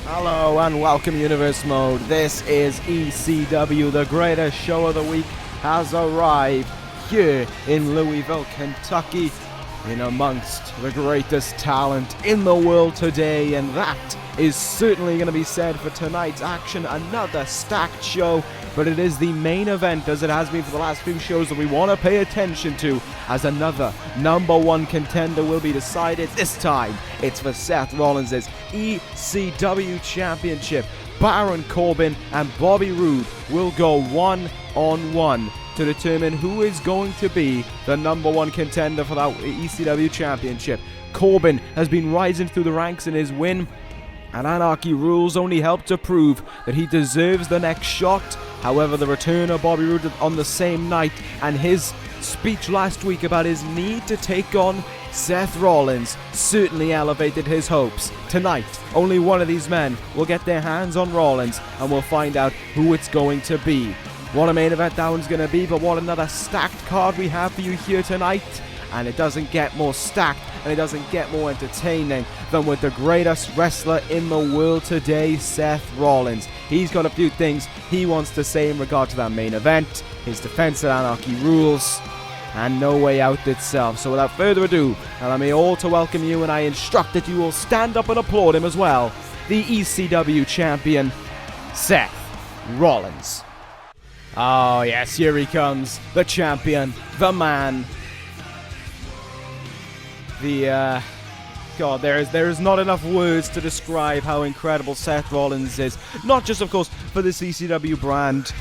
Hello and welcome Universe Mode. This is ECW, the greatest show of the week has arrived here in Louisville, Kentucky, in amongst the greatest talent in the world today, and that is certainly going to be said for tonight's action. Another stacked show, but it is the main event, as it has been for the last few shows, that we want to pay attention to, as another #1 contender will be decided. This time, it's for Seth Rollins' ECW Championship. Baron Corbin and Bobby Roode will go one-on-one to determine who is going to be the #1 contender for that ECW Championship. Corbin has been rising through the ranks, and his win and Anarchy Rules only help to prove that he deserves the next shot. However, the return of Bobby Roode on the same night and his speech last week about his need to take on Seth Rollins certainly elevated his hopes. Tonight, only one of these men will get their hands on Rollins, and we'll find out who it's going to be. What a main event that one's going to be, but what another stacked card we have for you here tonight. And it doesn't get more stacked, and it doesn't get more entertaining than with the greatest wrestler in the world today, Seth Rollins. He's got a few things he wants to say in regard to that main event, his defense at Anarchy Rules, and No Way Out itself. So without further ado, allow me all to welcome you, and I instruct that you all stand up and applaud him as well, the ECW champion, Seth Rollins. Oh yes, here he comes, the champion, the man. God, there is not enough words to describe how incredible Seth Rollins is. Not just, of course, for this ECW brand,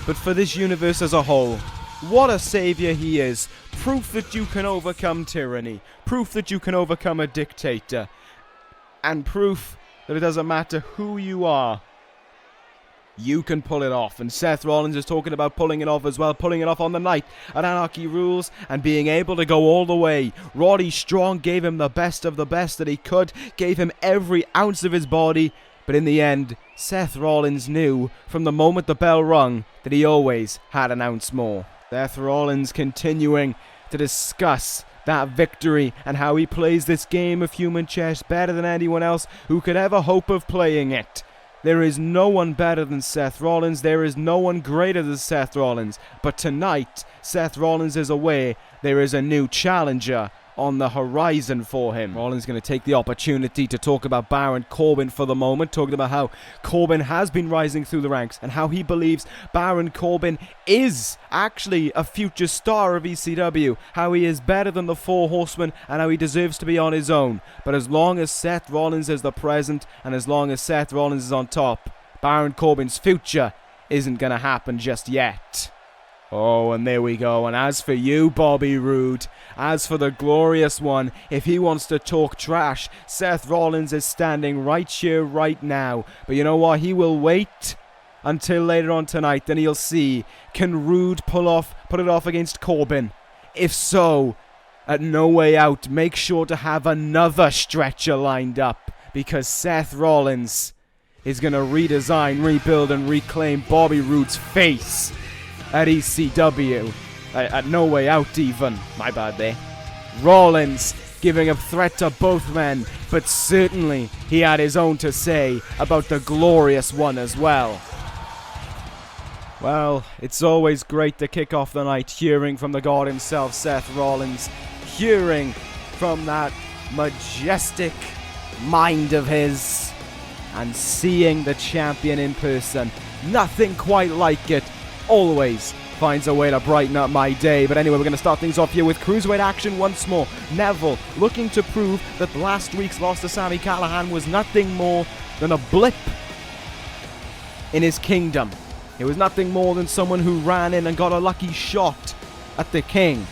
but for this universe as a whole. What a savior he is. Proof that you can overcome tyranny. Proof that you can overcome a dictator. And proof that it doesn't matter who you are, you can pull it off. And Seth Rollins is talking about pulling it off as well, pulling it off on the night at Anarchy Rules and being able to go all the way. Roddy Strong gave him the best of the best that he could, gave him every ounce of his body, but in the end, Seth Rollins knew from the moment the bell rung that he always had an ounce more. Seth Rollins continuing to discuss that victory and how he plays this game of human chess better than anyone else who could ever hope of playing it. There is no one better than Seth Rollins. There is no one greater than Seth Rollins. But tonight, Seth Rollins is aware there is a new challenger on the horizon for him. Rollins is going to take the opportunity to talk about Baron Corbin for the moment, talking about how Corbin has been rising through the ranks and how he believes Baron Corbin is actually a future star of ECW, how he is better than the Four Horsemen and how he deserves to be on his own. But as long as Seth Rollins is the present and as long as Seth Rollins is on top, Baron Corbin's future isn't going to happen just yet. Oh, and there we go. And as for you, Bobby Roode, as for the glorious one, if he wants to talk trash, Seth Rollins is standing right here, right now. But you know what? He will wait until later on tonight, then he'll see, can Roode put it off against Corbin? If so, at No Way Out, make sure to have another stretcher lined up, because Seth Rollins is going to redesign, rebuild, and reclaim Bobby Roode's face at ECW, at No Way Out even, my bad there. Rollins giving a threat to both men, but certainly he had his own to say about the glorious one as well. Well, it's always great to kick off the night hearing from the god himself, Seth Rollins, hearing from that majestic mind of his, and seeing the champion in person. Nothing quite like it. Always finds a way to brighten up my day. But anyway, we're going to start things off here with Cruiserweight action once more. Neville looking to prove that last week's loss to Sami Callihan was nothing more than a blip in his kingdom. It was nothing more than someone who ran in and got a lucky shot at the king.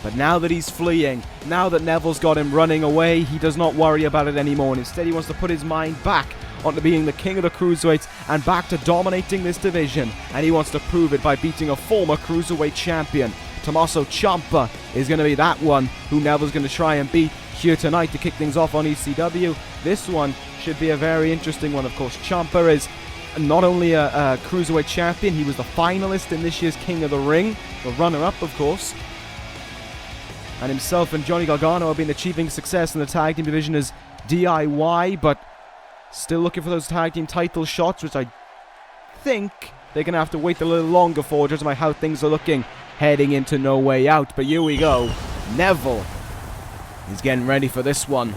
But now that he's fleeing, now that Neville's got him running away, he does not worry about it anymore. And instead he wants to put his mind back onto being the king of the cruiserweights and back to dominating this division. And he wants to prove it by beating a former cruiserweight champion. Tomasso Ciampa is going to be that one who Neville's going to try and beat here tonight to kick things off on ECW. This one should be a very interesting one, of course. Ciampa is not only a cruiserweight champion, he was the finalist in this year's King of the Ring, the runner-up, of course. And himself and Johnny Gargano have been achieving success in the tag team division as DIY, but Still looking for those tag team title shots, which I think they're going to have to wait a little longer for, just by how things are looking heading into No Way Out. But here we go. Neville. He's getting ready for this one.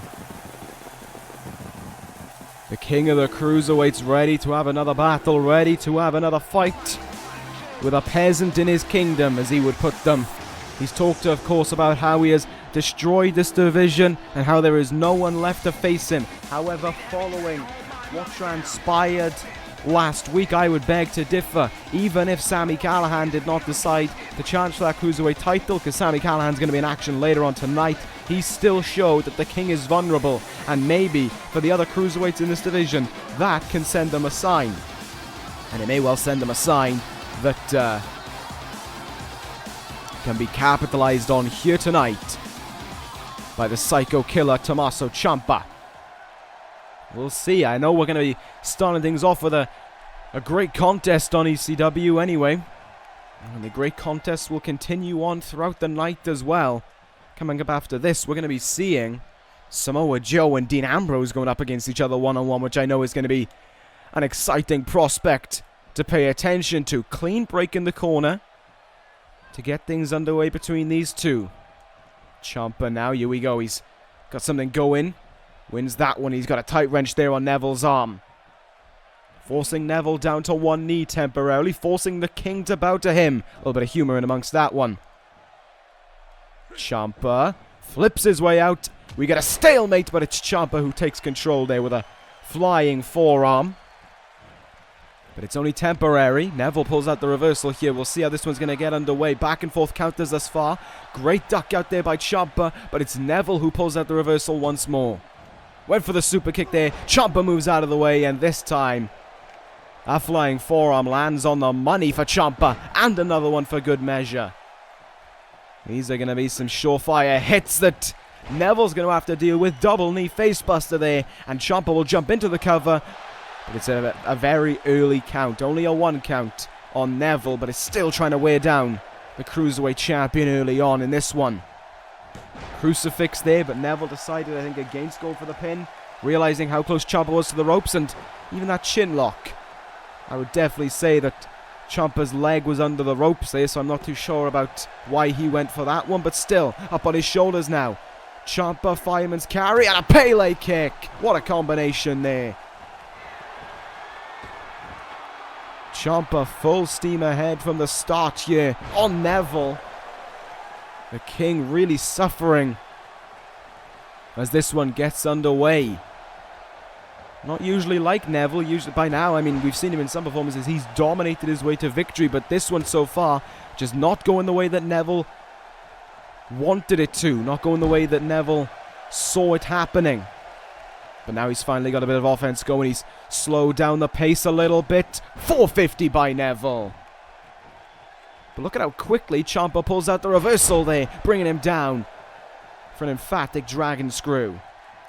The king of the cruiserweights ready to have another battle, ready to have another fight with a peasant in his kingdom, as he would put them. He's talked, of course, about how he has destroyed this division and how there is no one left to face him. However, following what transpired last week, I would beg to differ. Even if Sami Callihan did not decide to challenge for that cruiserweight title, because Sami Callihan's going to be in action later on tonight, he still showed that the king is vulnerable, and maybe for the other cruiserweights in this division, that can send them a sign. And it may well send them a sign that can be capitalized on here tonight by the psycho killer Tomasso Ciampa. We'll see. I know we're going to be starting things off with a great contest on ECW anyway. And the great contest will continue on throughout the night as well. Coming up after this, we're going to be seeing Samoa Joe and Dean Ambrose going up against each other one-on-one, which I know is going to be an exciting prospect to pay attention to. Clean break in the corner to get things underway between these two. Ciampa now, here we go. He's got something going. Wins that one. He's got a tight wrench there on Neville's arm. Forcing Neville down to one knee temporarily. Forcing the king to bow to him. A little bit of humor in amongst that one. Ciampa flips his way out. We get a stalemate, but it's Ciampa who takes control there with a flying forearm. But it's only temporary. Neville pulls out the reversal here. We'll see how this one's going to get underway. Back and forth counters thus far. Great duck out there by Ciampa, but it's Neville who pulls out the reversal once more. Went for the super kick there. Ciampa moves out of the way, and this time a flying forearm lands on the money for Ciampa, and another one for good measure. These are going to be some surefire hits that Neville's going to have to deal with. Double knee facebuster there, and Ciampa will jump into the cover. But it's a very early count. Only a 1 count on Neville, but it's still trying to wear down the Cruiserweight champion early on in this one. Crucifix there, but Neville decided, I think, against going for the pin, realizing how close Ciampa was to the ropes, and even that chin lock. I would definitely say that Ciampa's leg was under the ropes there, so I'm not too sure about why he went for that one, but still, up on his shoulders now. Ciampa, fireman's carry, and a Pele kick. What a combination there. Ciampa full steam ahead from the start here on Neville. The king really suffering as this one gets underway. Not usually like Neville. Usually by now, I mean, we've seen him in some performances. He's dominated his way to victory, but this one so far just not going the way that Neville wanted it to. Not going the way that Neville saw it happening. But now he's finally got a bit of offense going. He's slowed down the pace a little bit. 450 by Neville. But look at how quickly Ciampa pulls out the reversal there, bringing him down for an emphatic dragon screw.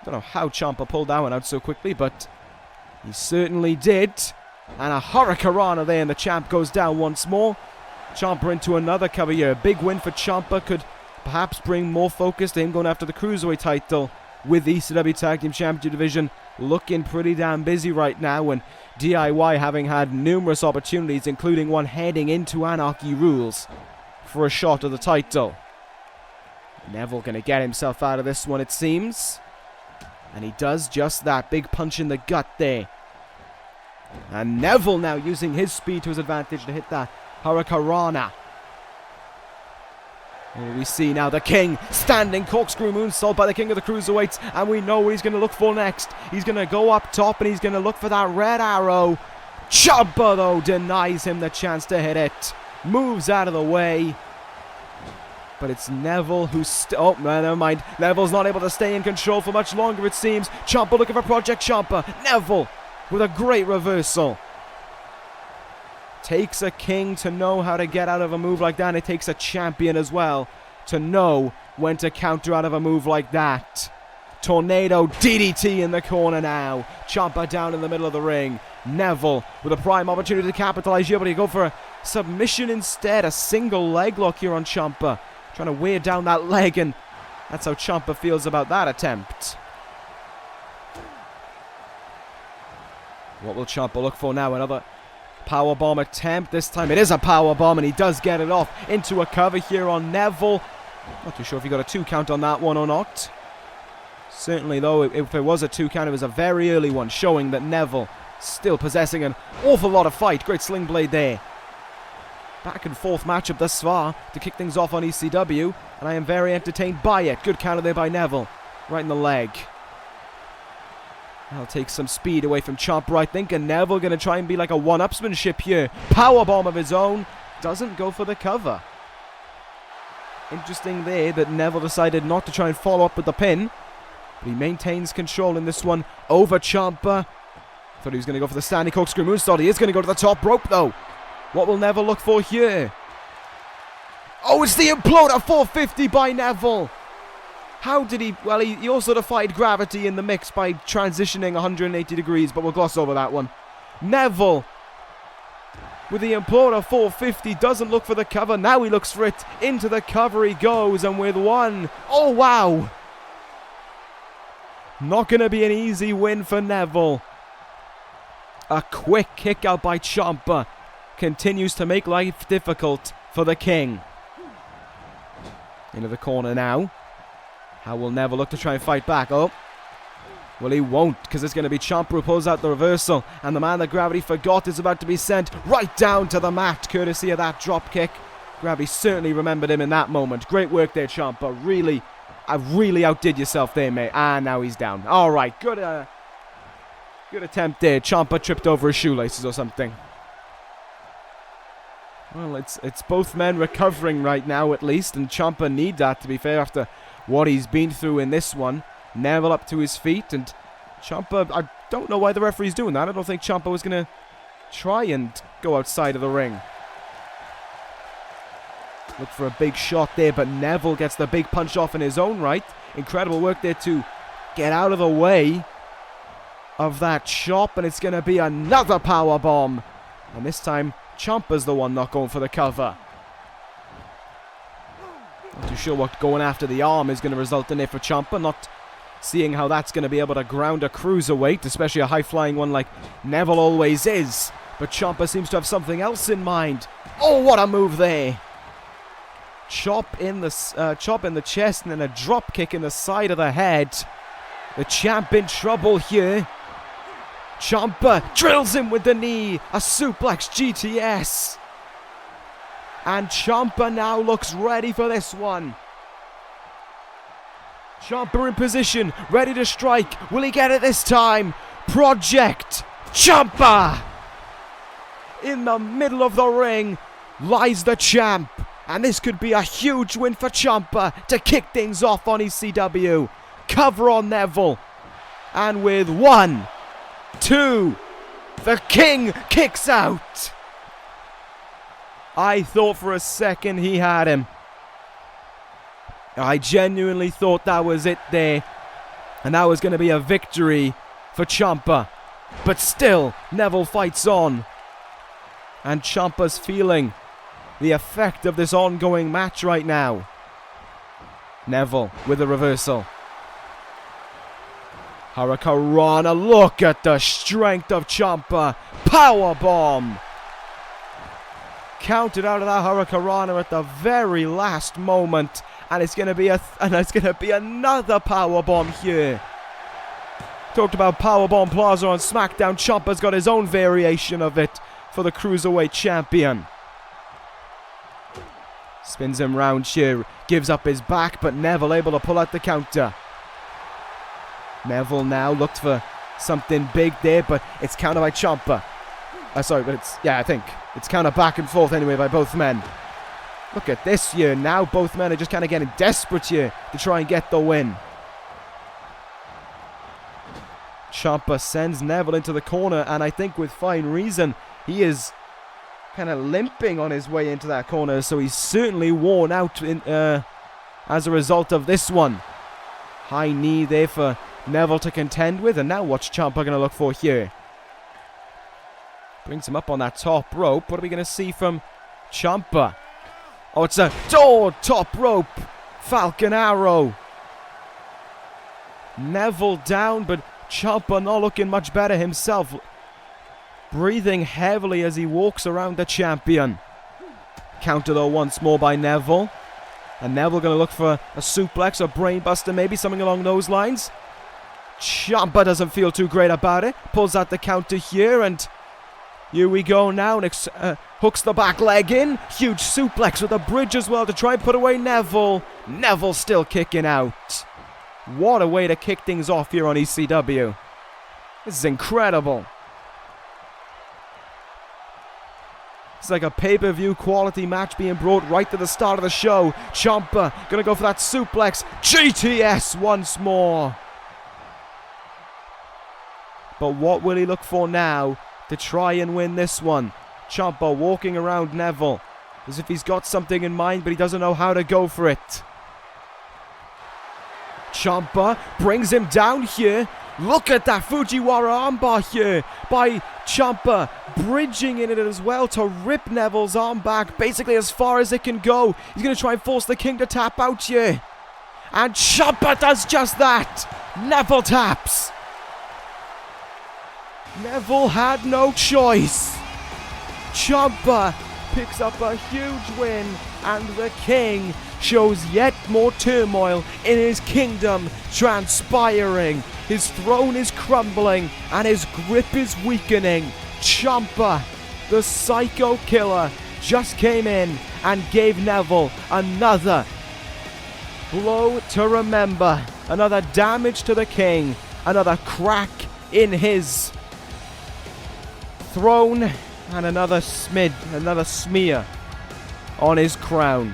Don't know how Ciampa pulled that one out so quickly, but he certainly did. And a hurricanrana there, and the champ goes down once more. Ciampa into another cover here. A big win for Ciampa could perhaps bring more focus to him going after the Cruiserweight title, with the ECW Tag Team Championship division looking pretty damn busy right now, and DIY having had numerous opportunities, including one heading into Anarchy Rules for a shot of the title. Neville going to get himself out of this one, it seems. And he does just that. Big punch in the gut there. And Neville now using his speed to his advantage to hit that hurricanrana. And we see now the king standing corkscrew moonsault by the king of the cruiserweights, and we know what he's going to look for next. He's going to go up top and he's going to look for that red arrow. Ciampa though denies him the chance to hit it. Moves out of the way. But it's Neville who's oh, never mind. Neville's not able to stay in control for much longer, it seems. Ciampa looking for Project Ciampa. Neville with a great reversal. Takes a king to know how to get out of a move like that. It takes a champion as well to know when to counter out of a move like that. Tornado DDT in the corner now. Ciampa down in the middle of the ring. Neville with a prime opportunity to capitalize here, but he go for a submission instead. A single leg lock here on Ciampa. Trying to wear down that leg, and that's how Ciampa feels about that attempt. What will Ciampa look for now? Another powerbomb attempt. This time it is a powerbomb, and he does get it off into a cover here on Neville. Not too sure if he got a 2 count on that one or not. Certainly, though, if it was a 2 count, it was a very early one, showing that Neville still possessing an awful lot of fight. Great sling blade there. Back and forth matchup thus far to kick things off on ECW, and I am very entertained by it. Good counter there by Neville. Right in the leg. That'll take some speed away from Ciampa, I think, and Neville going to try and be like a one-upsmanship here. Powerbomb of his own. Doesn't go for the cover. Interesting there that Neville decided not to try and follow up with the pin. But he maintains control in this one over Ciampa. Thought he was going to go for the standing corkscrew moonsault. He is going to go to the top rope, though. What will Neville look for here? Oh, it's the imploder 450 by Neville. How did he... Well, he also defied gravity in the mix by transitioning 180 degrees, but we'll gloss over that one. Neville, with the imploder 450, doesn't look for the cover. Now he looks for it. Into the cover he goes, and with one... Oh, wow. Not going to be an easy win for Neville. A quick kick out by Ciampa continues to make life difficult for the King. Into the corner now. How will Neville look to try and fight back? Oh. Well, he won't, because it's going to be Ciampa who pulls out the reversal. And the man that Gravity forgot is about to be sent right down to the mat, courtesy of that drop kick. Gravity certainly remembered him in that moment. Great work there, Ciampa. Really outdid yourself there, mate. And now he's down. All right, good attempt there. Ciampa tripped over his shoelaces or something. Well, it's both men recovering right now, at least, and Ciampa need that, to be fair, after what he's been through in this one. Neville up to his feet, and Ciampa, I don't know why the referee's doing that. I don't think Ciampa was going to try and go outside of the ring. Look for a big shot there, but Neville gets the big punch off in his own right. Incredible work there to get out of the way of that chop, and it's going to be another power bomb. And this time, Ciampa's the one not going for the cover. Not too sure what going after the arm is going to result in it for Ciampa. Not seeing how that's going to be able to ground a cruiserweight, especially a high-flying one like Neville always is. But Ciampa seems to have something else in mind. Oh, what a move there. Chop in the chest and then a drop kick in the side of the head. The champ in trouble here. Ciampa drills him with the knee. A suplex GTS. And Ciampa now looks ready for this one. Ciampa in position, ready to strike. Will he get it this time? ProJaked. Ciampa! In the middle of the ring lies the champ. And this could be a huge win for Ciampa to kick things off on ECW. Cover on Neville. And with 1, 2, the King kicks out. I thought for a second he had him. I genuinely thought that was it there. And that was going to be a victory for Ciampa. But still, Neville fights on. And Ciampa's feeling the effect of this ongoing match right now. Neville with a reversal. Hurricanrana, look at the strength of Ciampa. Powerbomb. Counted out of that Hurricanrana at the very last moment. And it's going to be another powerbomb here. Talked about Powerbomb Plaza on SmackDown. Ciampa's got his own variation of it for the Cruiserweight Champion. Spins him round here. Gives up his back, but Neville able to pull out the counter. Neville now looked for something big there, but it's countered by Ciampa. I think it's countered back and forth anyway by both men. Look at this here. Now both men are just kind of getting desperate here to try and get the win. Ciampa sends Neville into the corner, and I think with fine reason. He is kind of limping on his way into that corner, so he's certainly worn out as a result of this one. High knee there for Neville to contend with, and now what's Ciampa going to look for here? Brings him up on that top rope. What are we going to see from Ciampa? Oh, it's a top rope Falcon Arrow. Neville down, but Ciampa not looking much better himself. breathing heavily as he walks around the champion. Counter though once more by Neville. And Neville going to look for a suplex, a brainbuster, maybe something along those lines. Ciampa doesn't feel too great about it. Pulls out the counter here, and here we go now. Hooks the back leg in. Huge suplex with a bridge as well to try and put away Neville. Neville still kicking out. What a way to kick things off here on ECW. This is incredible. It's like a pay-per-view quality match being brought right to the start of the show. Ciampa gonna go for that suplex. GTS once more. But what will he look for now to try and win this one? Ciampa walking around Neville as if he's got something in mind, but he doesn't know how to go for it. Ciampa brings him down here. Look at that Fujiwara armbar here by Ciampa, bridging in it as well to rip Neville's arm back basically as far as it can go. He's going to try and force the King to tap out here. And Ciampa does just that. Neville taps. Neville had no choice. Ciampa picks up a huge win, and the King shows yet more turmoil in his kingdom transpiring. His throne is crumbling and his grip is weakening. Ciampa, the psycho killer, just came in and gave Neville another blow to remember, another damage to the King, another crack in his throne, and another smear on his crown.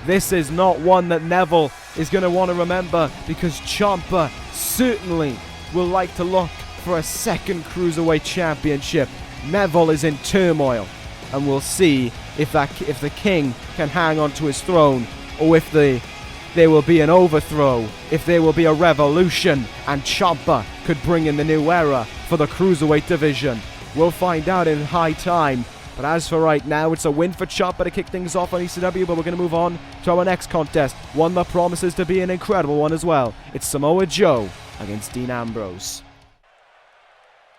This is not one that Neville is going to want to remember, because Ciampa certainly will like to look for a second Cruiserweight Championship. Neville is in turmoil, and we'll see if the King can hang on to his throne, or if there will be an overthrow, if there will be a revolution, and Ciampa could bring in the new era for the Cruiserweight division. We'll find out in high time. But as for right now, it's a win for Ciampa to kick things off on ECW, but we're going to move on to our next contest, one that promises to be an incredible one as well. It's Samoa Joe against Dean Ambrose.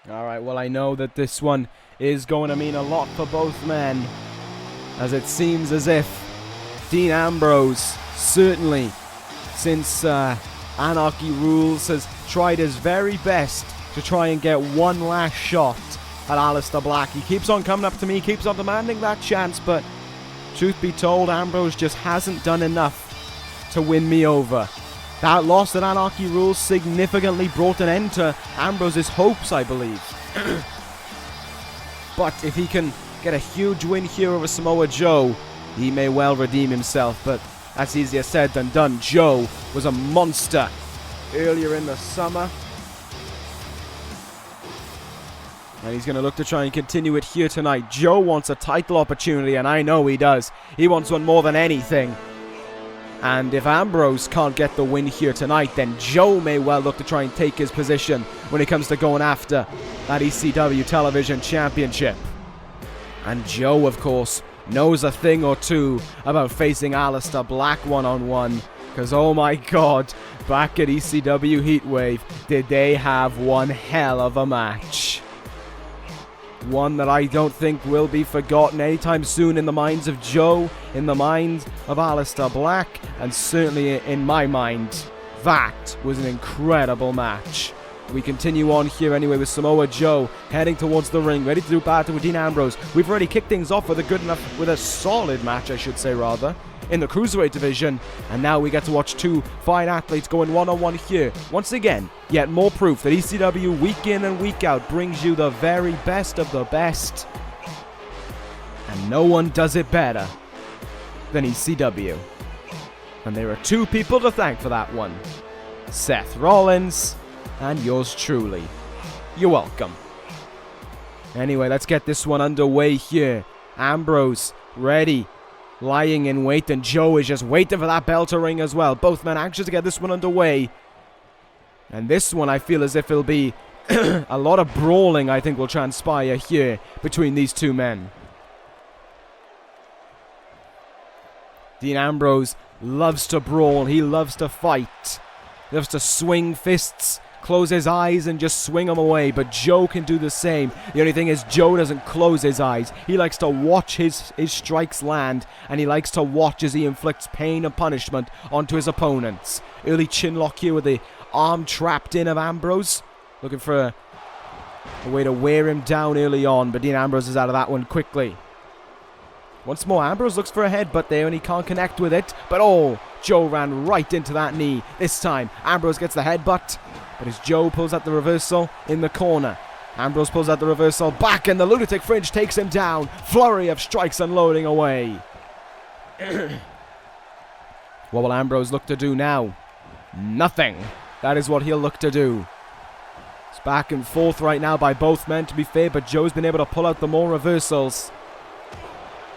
Alright, well, I know that this one is going to mean a lot for both men, as it seems as if Dean Ambrose, certainly since Anarchy Rules, has tried his very best to try and get one last shot at Aleister Black. He keeps on coming up to me, keeps on demanding that chance, but truth be told, Ambrose just hasn't done enough to win me over. That loss at Anarchy Rules significantly brought an end to Ambrose's hopes, I believe. But if he can get a huge win here over Samoa Joe, he may well redeem himself, but that's easier said than done. Joe was a monster earlier in the summer, and he's going to look to try and continue it here tonight. Joe wants a title opportunity, and I know he does. He wants one more than anything. And if Ambrose can't get the win here tonight, then Joe may well look to try and take his position when it comes to going after that ECW Television Championship. And Joe, of course, knows a thing or two about facing Aleister Black one-on-one. Because, oh my god, back at ECW Heatwave, did they have one hell of a match. One that I don't think will be forgotten anytime soon in the minds of Joe, in the minds of Aleister Black, and certainly in my mind. That was an incredible match. We continue on here anyway with Samoa Joe heading towards the ring, ready to do battle with Dean Ambrose. We've already kicked things off with a solid match, I should say rather, in the Cruiserweight division, and now we get to watch two fine athletes going one-on-one here. Once again, yet more proof that ECW week in and week out brings you the very best of the best, and no one does it better than ECW. And there are two people to thank for that one: Seth Rollins and yours truly. You're welcome. Anyway, let's get this one underway here. Ambrose ready, lying in wait, and Joe is just waiting for that bell to ring as well. Both men anxious to get this one underway. And this one, I feel as if it'll be a lot of brawling, I think, will transpire here between these two men. Dean Ambrose loves to brawl. He loves to fight. He loves to swing fists close his eyes and just swing them away, but Joe can do the same. The only thing is Joe doesn't close his eyes. He likes to watch his strikes land, and he likes to watch as he inflicts pain and punishment onto his opponents. Early chin lock here with the arm trapped in of Ambrose. Looking for a way to wear him down early on, but Dean Ambrose is out of that one quickly. Once more, Ambrose looks for a headbutt there, and he can't connect with it. But oh, Joe ran right into that knee. This time, Ambrose gets the headbutt, but as Joe pulls out the reversal in the corner. Ambrose pulls out the reversal back, and the lunatic fringe takes him down. Flurry of strikes unloading away. What will Ambrose look to do now? Nothing. That is what he'll look to do. It's back and forth right now by both men, to be fair, but Joe's been able to pull out the more reversals.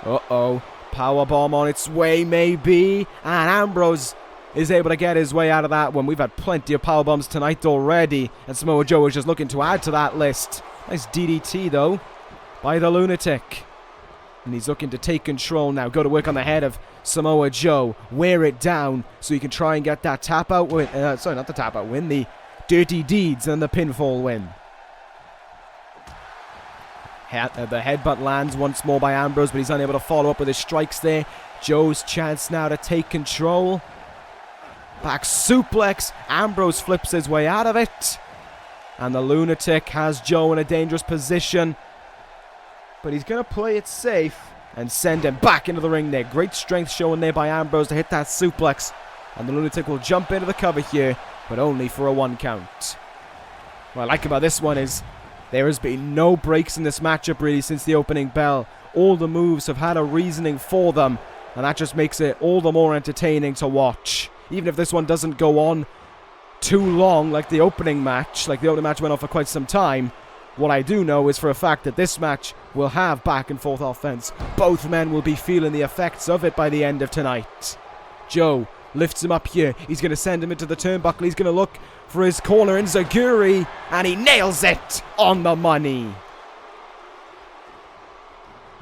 Uh-oh. Powerbomb on its way, maybe. And Ambrose is able to get his way out of that one. We've had plenty of powerbombs tonight already, and Samoa Joe is just looking to add to that list. Nice DDT, though, by the lunatic. And he's looking to take control now. Go to work on the head of Samoa Joe. Wear it down so he can try and get that tap-out win. Sorry, not the tap-out win. The Dirty Deeds and the pinfall win. The headbutt lands once more by Ambrose, but he's unable to follow up with his strikes there. Joe's chance now to take control. Back suplex. Ambrose flips his way out of it. And the lunatic has Joe in a dangerous position. But he's going to play it safe and send him back into the ring there. Great strength showing there by Ambrose to hit that suplex. And the lunatic will jump into the cover here, but only for a 1 count. What I like about this one is there has been no breaks in this matchup really since the opening bell. All the moves have had a reasoning for them, and that just makes it all the more entertaining to watch. Even if this one doesn't go on too long like the opening match, like the opening match went on for quite some time, what I do know is for a fact that this match will have back and forth offense. Both men will be feeling the effects of it by the end of tonight. Joe lifts him up here. He's going to send him into the turnbuckle. He's going to look for his corner in Zaguri, and he nails it on the money.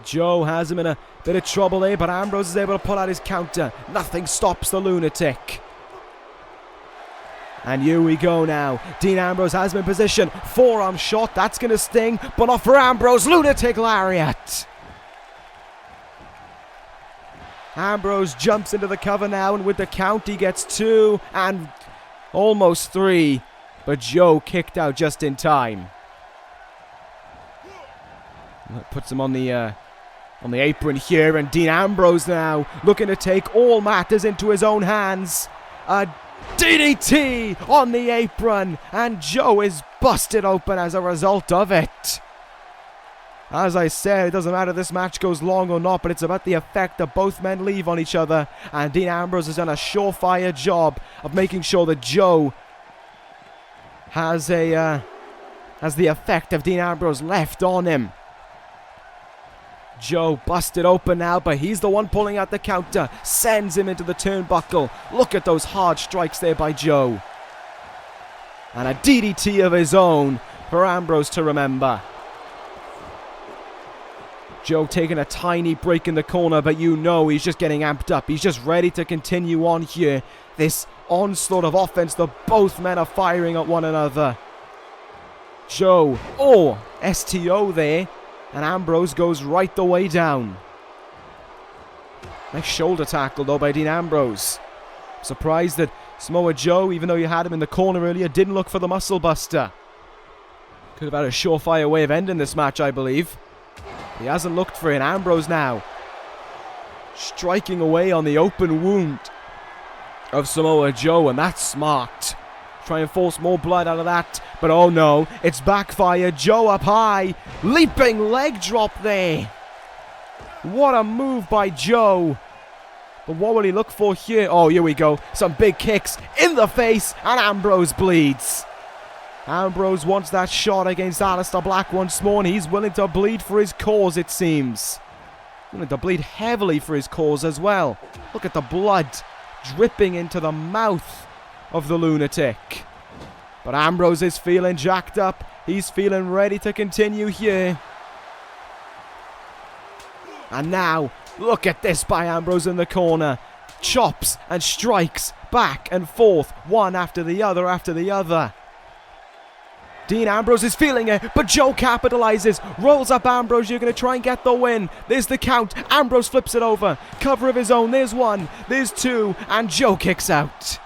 Joe has him in a bit of trouble there, but Ambrose is able to pull out his counter. Nothing stops the lunatic. And here we go now. Dean Ambrose has him in position. Forearm shot. That's going to sting, but not for Ambrose. Lunatic lariat. Ambrose jumps into the cover now, and with the count he gets 2 and almost 3. But Joe kicked out just in time. That puts him on the apron here, and Dean Ambrose now looking to take all matters into his own hands. A DDT on the apron, and Joe is busted open as a result of it. As I said, it doesn't matter if this match goes long or not, but it's about the effect that both men leave on each other, and Dean Ambrose has done a surefire job of making sure that Joe has the effect of Dean Ambrose left on him. Joe busted open now, but he's the one pulling out the counter. Sends him into the turnbuckle. Look at those hard strikes there by Joe. And a DDT of his own for Ambrose to remember. Joe taking a tiny break in the corner, but you know he's just getting amped up. He's just ready to continue on here. This onslaught of offense that both men are firing at one another. Joe, STO there. And Ambrose goes right the way down. Nice shoulder tackle, though, by Dean Ambrose. Surprised that Samoa Joe, even though you had him in the corner earlier, didn't look for the muscle buster. Could have had a surefire way of ending this match, I believe. He hasn't looked for it. Ambrose now striking away on the open wound of Samoa Joe, and that's smart. Try and force more blood out of that. But oh no, it's backfired. Joe up high. Leaping leg drop there. What a move by Joe. But what will he look for here? Oh, here we go. Some big kicks in the face, and Ambrose bleeds. Ambrose wants that shot against Aleister Black once more, and he's willing to bleed for his cause, it seems. Willing to bleed heavily for his cause as well. Look at the blood dripping into the mouth of the lunatic. But Ambrose is feeling jacked up. He's feeling ready to continue here. And now, look at this by Ambrose in the corner. Chops and strikes back and forth, one after the other after the other. Dean Ambrose is feeling it, but Joe capitalizes. Rolls up Ambrose. You're going to try and get the win. There's the count. Ambrose flips it over. Cover of his own. There's one. There's two. And Joe kicks out.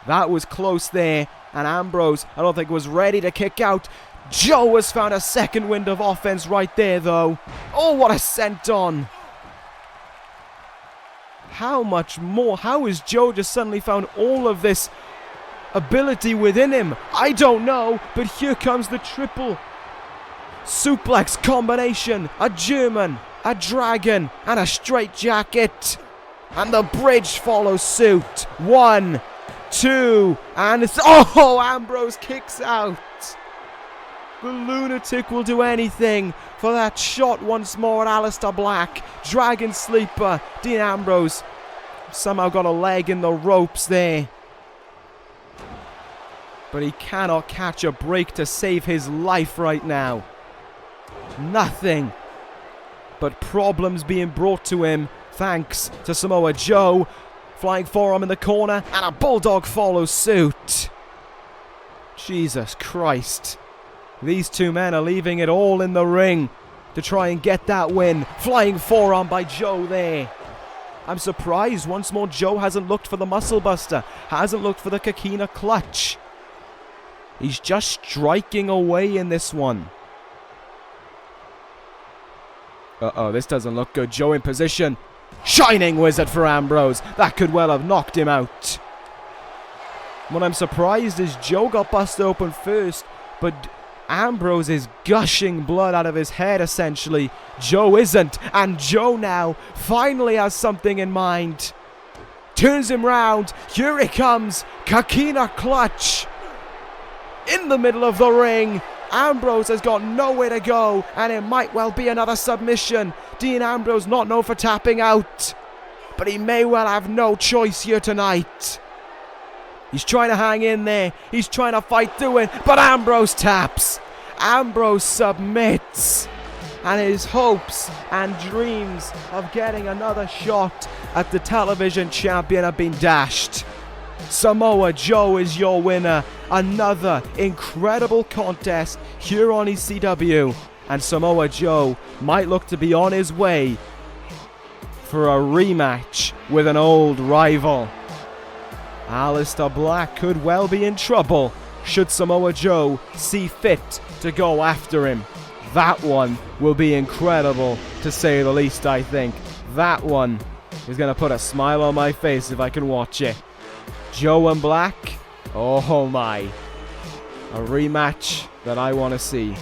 That was close there. And Ambrose, I don't think, was ready to kick out. Joe has found a second wind of offense right there, though. Oh, what a sent-on. How much more? How has Joe just suddenly found all of this ability within him? I don't know, but here comes the triple suplex combination. A German, a dragon, and a straitjacket. And the bridge follows suit. 1, 2, and it's... Oh, Ambrose kicks out. The lunatic will do anything for that shot once more at Aleister Black. Dragon Sleeper. Dean Ambrose somehow got a leg in the ropes there. But he cannot catch a break to save his life right now. Nothing but problems being brought to him thanks to Samoa Joe. Flying forearm in the corner, and a bulldog follows suit. Jesus Christ. These two men are leaving it all in the ring to try and get that win. Flying forearm by Joe there. I'm surprised once more Joe hasn't looked for the muscle buster, hasn't looked for the Coquina clutch. He's just striking away in this one. Uh-oh, this doesn't look good. Joe in position. Shining Wizard for Ambrose. That could well have knocked him out. What I'm surprised is Joe got busted open first, but Ambrose is gushing blood out of his head, essentially. Joe isn't, and Joe now finally has something in mind. Turns him round. Here it comes. Coquina clutch. In the middle of the ring. Ambrose has got nowhere to go, and it might well be another submission. Dean Ambrose not known for tapping out, but he may well have no choice here tonight. He's trying to hang in there. He's trying to fight through it, but Ambrose taps. Ambrose submits, and his hopes and dreams of getting another shot at the television champion have been dashed. Samoa Joe is your winner. Another incredible contest here on ECW. And Samoa Joe might look to be on his way for a rematch with an old rival. Aleister Black could well be in trouble should Samoa Joe see fit to go after him. That one will be incredible, to say the least, I think. That one is going to put a smile on my face if I can watch it. Joe and Black, oh my. A rematch that I want to see.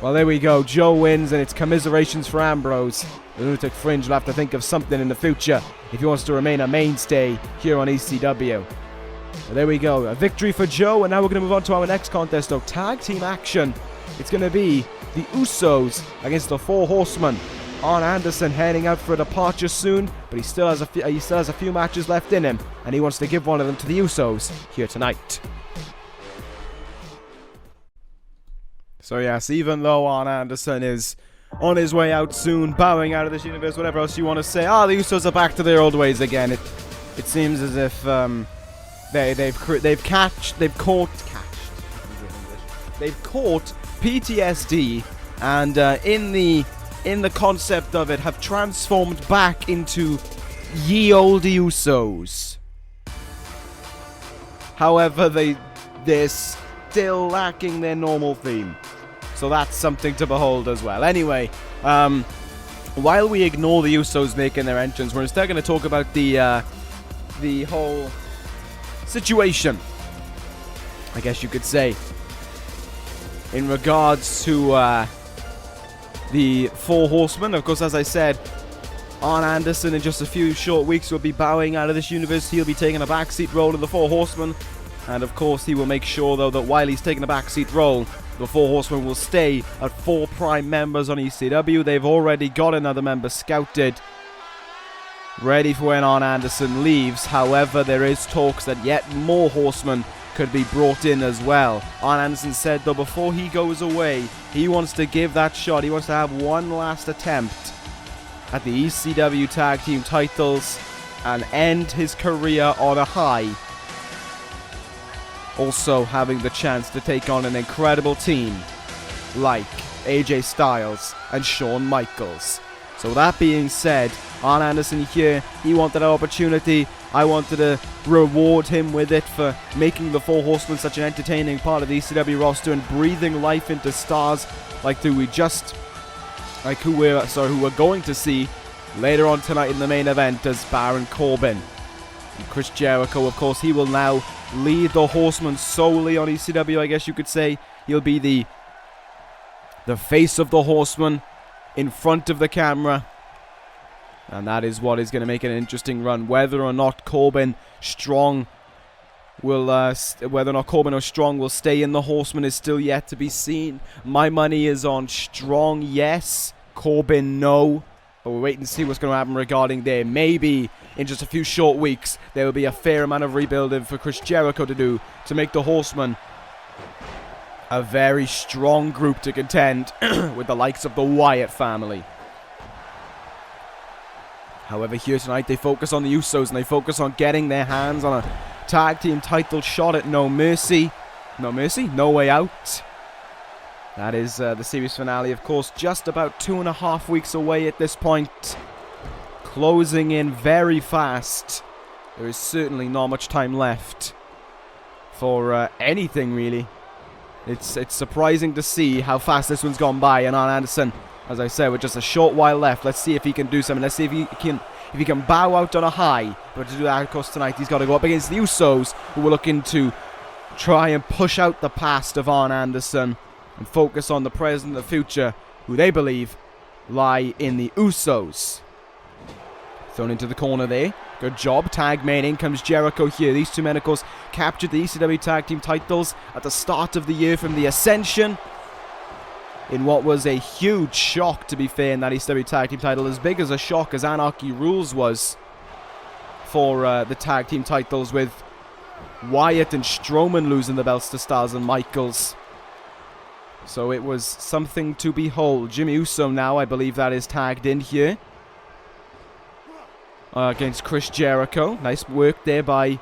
Well, there we go. Joe wins, and it's commiserations for Ambrose. The Lunatic Fringe will have to think of something in the future if he wants to remain a mainstay here on ECW. Well, there we go. A victory for Joe, and now we're going to move on to our next contest, though. Tag team action. It's going to be the Usos against the Four Horsemen. Arn Anderson heading out for a departure soon, but he still has a few matches left in him, and he wants to give one of them to the Usos here tonight. So yes, even though Arn Anderson is on his way out soon, bowing out of this universe, whatever else you want to say, the Usos are back to their old ways again. It seems as if they've caught PTSD, and in the concept of it, have transformed back into ye olde Usos. However, they're still lacking their normal theme. So that's something to behold as well. Anyway, while we ignore the Usos making their entrance, we're instead going to talk about the whole situation, I guess you could say, in regards to the Four Horsemen. Of course, as I said, Arn Anderson in just a few short weeks will be bowing out of this universe. He'll be taking a backseat role in the Four Horsemen. And of course, he will make sure, though, that while he's taking a backseat role, the Four Horsemen will stay at 4 prime members on ECW. They've already got another member scouted, ready for when Arn Anderson leaves. However, there is talks that yet more Horsemen could be brought in as well. Arn Anderson said, though, before he goes away, he wants to give that shot. He wants to have one last attempt at the ECW Tag Team titles and end his career on a high. also having the chance to take on an incredible team like AJ Styles and Shawn Michaels. So that being said, Arn Anderson here, he wanted an opportunity. I wanted to reward him with it for making the Four Horsemen such an entertaining part of the ECW roster and breathing life into stars who we're going to see later on tonight in the main event as Baron Corbin. And Chris Jericho, of course, he will now lead the Horsemen solely on ECW, I guess you could say. He'll be the face of the Horsemen in front of the camera. And that is what is going to make it an interesting run. Whether or not Corbin or Strong will stay in the Horsemen is still yet to be seen. My money is on Strong, yes. Corbin, no. But we'll wait and see what's going to happen regarding there. Maybe in just a few short weeks, there will be a fair amount of rebuilding for Chris Jericho to do to make the Horsemen a very strong group to contend with the likes of the Wyatt family. However, here tonight, they focus on the Usos and they focus on getting their hands on a tag team title shot at No Mercy. No Mercy? No Way Out. That is the series finale, of course, just about 2.5 weeks away at this point. Closing in very fast. There is certainly not much time left for anything, really. It's surprising to see how fast this one's gone by, and Arn Anderson, as I said, with just a short while left. Let's see if he can do something. Let's see if he can bow out on a high. But to do that, of course, tonight he's got to go up against the Usos, who are looking to try and push out the past of Arn Anderson and focus on the present and the future, who they believe lie in the Usos. Thrown into the corner there. Good job. Tag main. In comes Jericho here. These two men, of course, captured the ECW Tag Team titles at the start of the year from the Ascension, in what was a huge shock, to be fair, in that ECW Tag Team title. As big as a shock as Anarchy Rules was for the Tag Team titles, with Wyatt and Strowman losing the belts to Styles and Michaels. So it was something to behold. Jimmy Uso now, I believe that is tagged in here. Against Chris Jericho. Nice work there by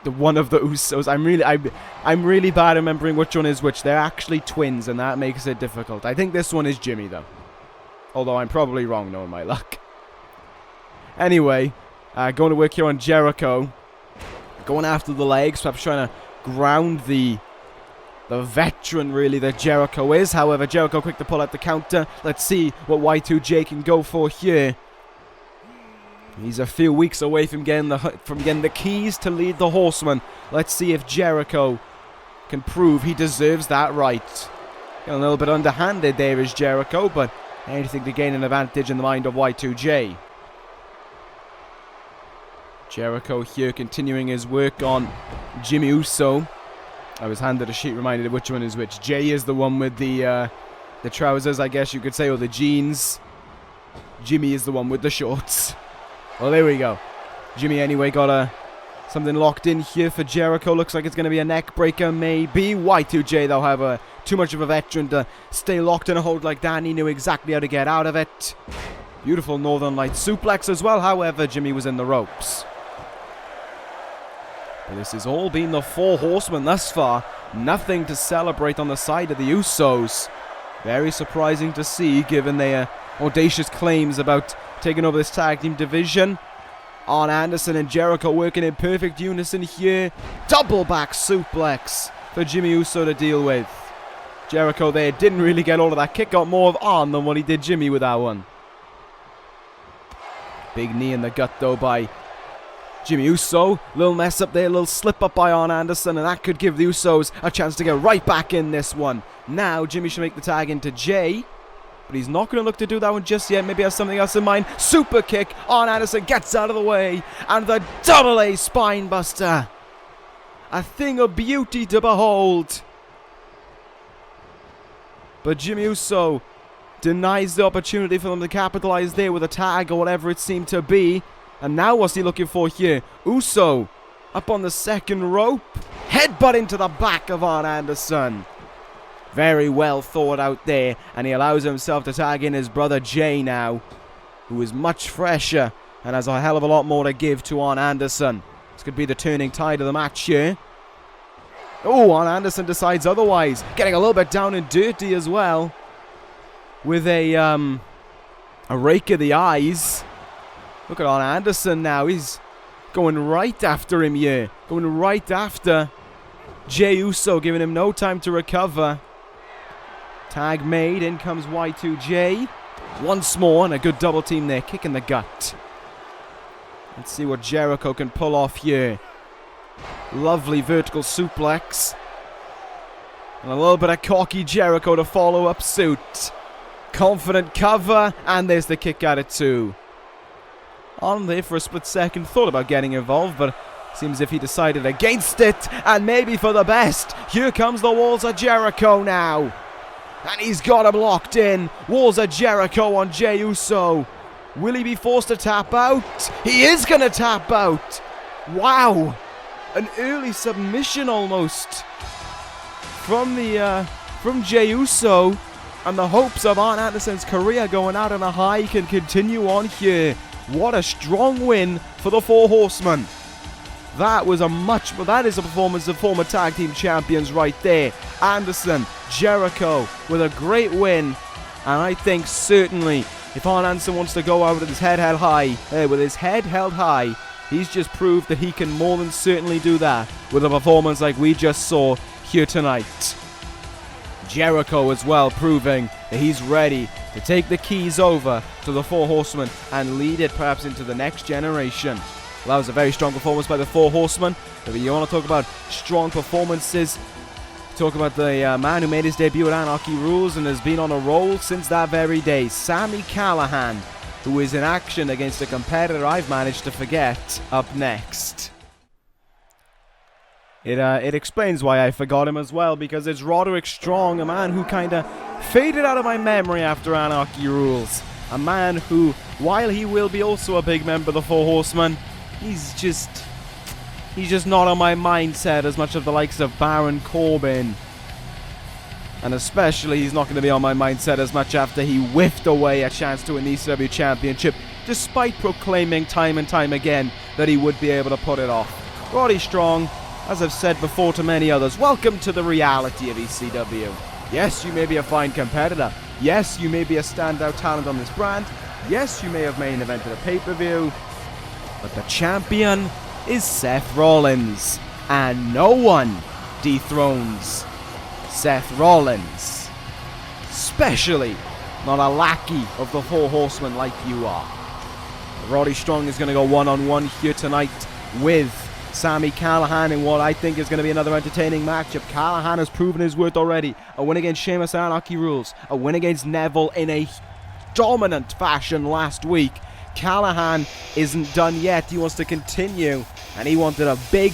one of the Usos. I'm really bad at remembering which one is which. They're actually twins, and that makes it difficult. I think this one is Jimmy, though. Although I'm probably wrong, knowing my luck. Anyway, going to work here on Jericho. Going after the legs, perhaps trying to ground the veteran, really, that Jericho is. However, Jericho quick to pull out the counter. Let's see what Y2J can go for here. He's a few weeks away from getting the keys to lead the Horsemen. Let's see if Jericho can prove he deserves that right. Getting a little bit underhanded there is Jericho, but anything to gain an advantage in the mind of Y2J. Jericho here continuing his work on Jimmy Uso. I was handed a sheet reminded of which one is which. Jay is the one with the trousers, I guess you could say, or the jeans. Jimmy is the one with the shorts. Well, there we go. Jimmy, anyway, got something locked in here for Jericho. Looks like it's going to be a neck breaker, maybe. Y2J, though, however, too much of a veteran to stay locked in a hold like that. He knew exactly how to get out of it. Beautiful Northern Light suplex as well. However, Jimmy was in the ropes. But this has all been the Four Horsemen thus far. Nothing to celebrate on the side of the Usos. Very surprising to see, given their audacious claims about taking over this tag team division. Arn Anderson and Jericho working in perfect unison here. Double back suplex for Jimmy Uso to deal with. Jericho there didn't really get all of that kick. Got more of Arn than what he did Jimmy with that one. Big knee in the gut, though, by Jimmy Uso. Little mess up there, little slip up by Arn Anderson, and that could give the Usos a chance to get right back in this one. Now Jimmy should make the tag into Jay, but he's not going to look to do that one just yet. Maybe has something else in mind. Super kick. Arn Anderson gets out of the way, and the double A spine buster. A thing of beauty to behold. But Jimmy Uso denies the opportunity for them to capitalize there with a tag or whatever it seemed to be. And now what's he looking for here? Uso up on the second rope. Headbutt into the back of Arn Anderson. Very well thought out there. And he allows himself to tag in his brother Jay now, who is much fresher and has a hell of a lot more to give to Arn Anderson. This could be the turning tide of the match here. Oh, and Anderson decides otherwise. Getting a little bit down and dirty as well. With a rake of the eyes. Look at Arn Anderson now. He's going right after him here. Going right after Jey Uso, giving him no time to recover. Tag made. In comes Y2J. Once more, and a good double team there. Kick in the gut. Let's see what Jericho can pull off here. Lovely vertical suplex. And a little bit of cocky Jericho to follow up suit. Confident cover, and there's the kick out of 2. On there for a split second, thought about getting involved, but seems as if he decided against it, and maybe for the best. Here comes the Walls of Jericho now. And he's got him locked in. Walls of Jericho on Jey Uso. Will he be forced to tap out? He is going to tap out. Wow. An early submission almost from Jey Uso, and the hopes of Arn Anderson's career going out on a high can continue on here. What a strong win for the Four Horsemen. That is a performance of former tag team champions right there. Anderson, Jericho with a great win, and I think certainly if Arn Anderson wants to go out with his head held high, he's just proved that he can more than certainly do that with a performance like we just saw here tonight. Jericho as well proving that he's ready to take the keys over to the Four Horsemen and lead it perhaps into the next generation. Well, that was a very strong performance by the Four Horsemen. If you want to talk about strong performances, talk about the man who made his debut at Anarchy Rules and has been on a roll since that very day, Sami Callihan, who is in action against a competitor I've managed to forget up next. It explains why I forgot him as well, because it's Roderick Strong, a man who kind of faded out of my memory after Anarchy Rules. A man who, while he will be also a big member of the Four Horsemen, he's just not on my mindset as much of the likes of Baron Corbin. And especially he's not going to be on my mindset as much after he whiffed away a chance to win the ECW Championship, despite proclaiming time and time again that he would be able to put it off. Roddy Strong, as I've said before to many others, welcome to the reality of ECW. Yes, you may be a fine competitor. Yes, you may be a standout talent on this brand. Yes, you may have main evented a pay-per-view. But the champion is Seth Rollins. And no one dethrones Seth Rollins. Especially not a lackey of the Four Horsemen like you are. Roddy Strong is going to go one-on-one here tonight with Sami Callihan in what I think is going to be another entertaining matchup. Callihan has proven his worth already. A win against Sheamus at Anarchy Rules. A win against Neville in a dominant fashion last week. Callihan isn't done yet. He wants to continue, and he wanted a big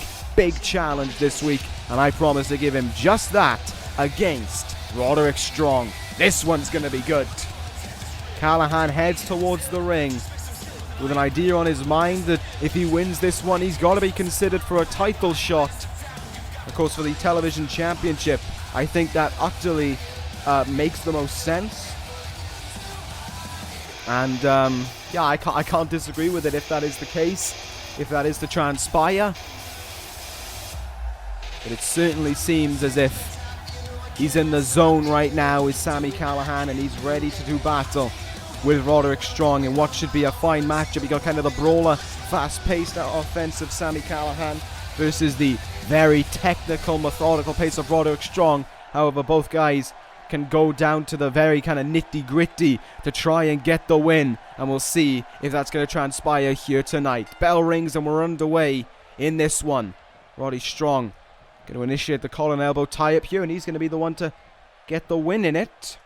challenge this week, and I promise to give him just that against Roderick Strong. This one's going to be good. Callihan heads towards the ring with an idea on his mind that if he wins this one, he's got to be considered for a title shot. Of course, for the television championship, I think that utterly makes the most sense. And yeah, I can't disagree with it if that is the case, if that is to transpire. But it certainly seems as if he's in the zone right now with Sami Callihan, and he's ready to do battle with Roderick Strong in what should be a fine matchup. You got kind of the brawler, fast-paced, offensive Sami Callihan versus the very technical, methodical pace of Roderick Strong. However, both guys can go down to the very kind of nitty-gritty to try and get the win, and we'll see if that's going to transpire here tonight. Bell rings and we're underway in this one. Roddy Strong going to initiate the collar and elbow tie-up here, and he's going to be the one to get the win in it.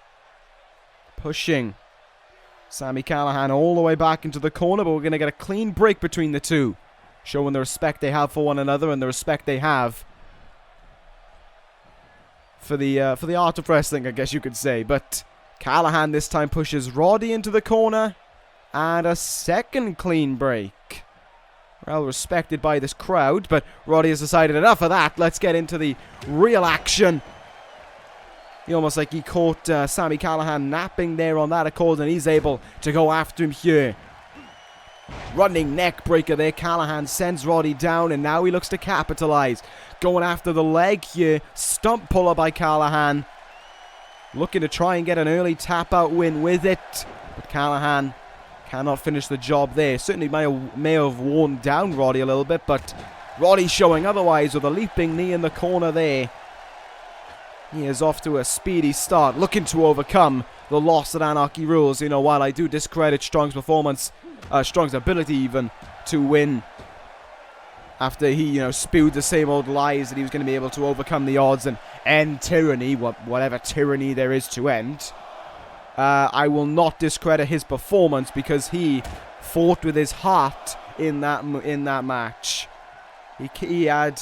Pushing Sami Callihan all the way back into the corner, but we're going to get a clean break between the two, showing the respect they have for one another and the respect they have for the art of wrestling, I guess you could say. But Callihan this time pushes Roddy into the corner, and a second clean break. Well respected by this crowd, but Roddy has decided enough of that. Let's get into the real action. Almost like he caught Sami Callihan napping there on that accord, and he's able to go after him here. Running neck breaker there. Callihan sends Roddy down, and now he looks to capitalize. going after the leg here. Stump puller by Callihan. Looking to try and get an early tap-out win with it. But Callihan cannot finish the job there. Certainly may have worn down Roddy a little bit, but Roddy showing otherwise with a leaping knee in the corner there. He is off to a speedy start, looking to overcome the loss at Anarchy Rules. You know, while I do discredit Strong's performance, Strong's ability even to win after he, you know, spewed the same old lies that he was going to be able to overcome the odds and end tyranny, whatever tyranny there is to end. I will not discredit his performance because he fought with his heart in that match. He had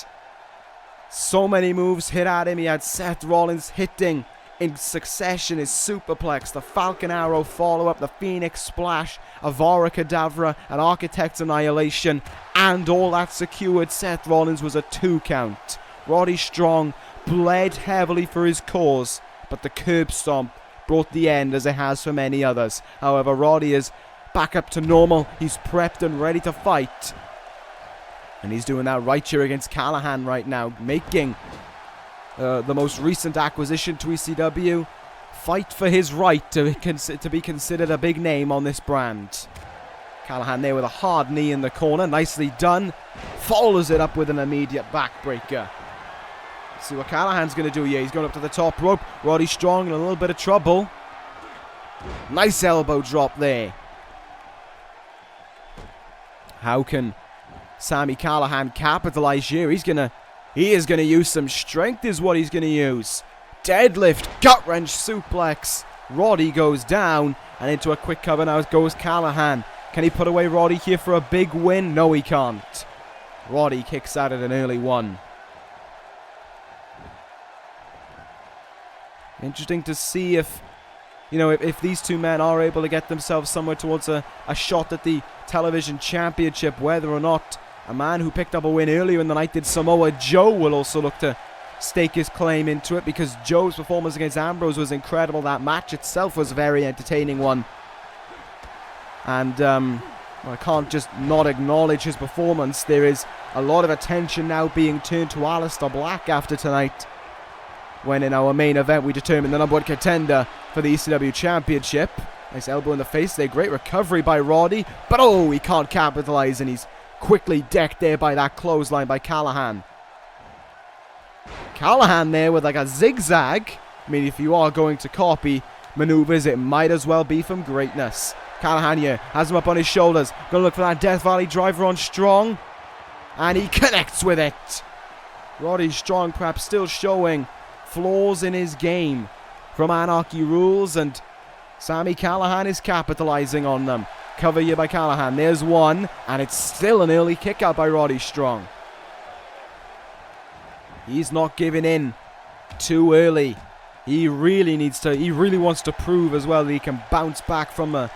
so many moves hit at him. He had Seth Rollins hitting in succession his superplex, the Falcon Arrow follow-up, the Phoenix Splash, Avara Kedavra, an Architect's Annihilation, and all that secured Seth Rollins was a 2 count. Roddy Strong bled heavily for his cause, but the curb stomp brought the end as it has for many others. However, Roddy is back up to normal. He's prepped and ready to fight. And he's doing that right here against Callihan right now, making the most recent acquisition to ECW fight for his right to be considered a big name on this brand. Callihan there with a hard knee in the corner, nicely done. Follows it up with an immediate backbreaker. Let's see what Callihan's going to do here. He's going up to the top rope. Roddy Strong in a little bit of trouble. Nice elbow drop there. How can Sami Callihan capitalize here? He is going to use some strength is what he's going to use. Deadlift, gut-wrench suplex. Roddy goes down and into a quick cover now goes Callihan. Can he put away Roddy here for a big win? No, he can't. Roddy kicks out at an early one. Interesting to see if, you know, if these two men are able to get themselves somewhere towards a shot at the television championship, whether or not a man who picked up a win earlier in the night did Samoa Joe will also look to stake his claim into it, because Joe's performance against Ambrose was incredible. That match itself was a very entertaining one. And I can't just not acknowledge his performance. There is a lot of attention now being turned to Aleister Black after tonight, when in our main event we determine the #1 contender for the ECW Championship. Nice elbow in the face there. Great recovery by Roddy. But oh, he can't capitalize, and he's quickly decked there by that clothesline by Callihan. Callihan there with like a zigzag. I mean, if you are going to copy maneuvers, it might as well be from greatness. Callihan here has him up on his shoulders. Gonna look for that Death Valley driver on Strong. And he connects with it. Roddy Strong perhaps still showing flaws in his game from Anarchy Rules, and Sami Callihan is capitalizing on them. Cover here by Callihan. There's one, and it's still an early kick out by Roddy Strong. He's not giving in too early. He really wants to prove as well that he can bounce back from the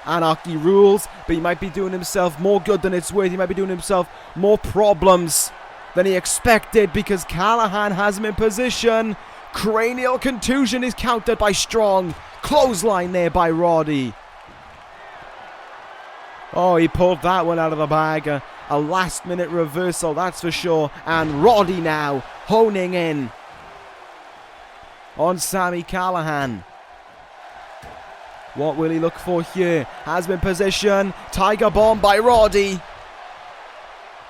Anarchy Rules, but he might be doing himself more good than it's worth. He might be doing himself more problems than he expected, because Callihan has him in position. Cranial contusion is countered by Strong. Clothesline there by Roddy. Oh, he pulled that one out of the bag. A last-minute reversal, that's for sure. And Roddy now honing in on Sami Callihan. What will he look for here? Has been positioned. Tiger Bomb by Roddy.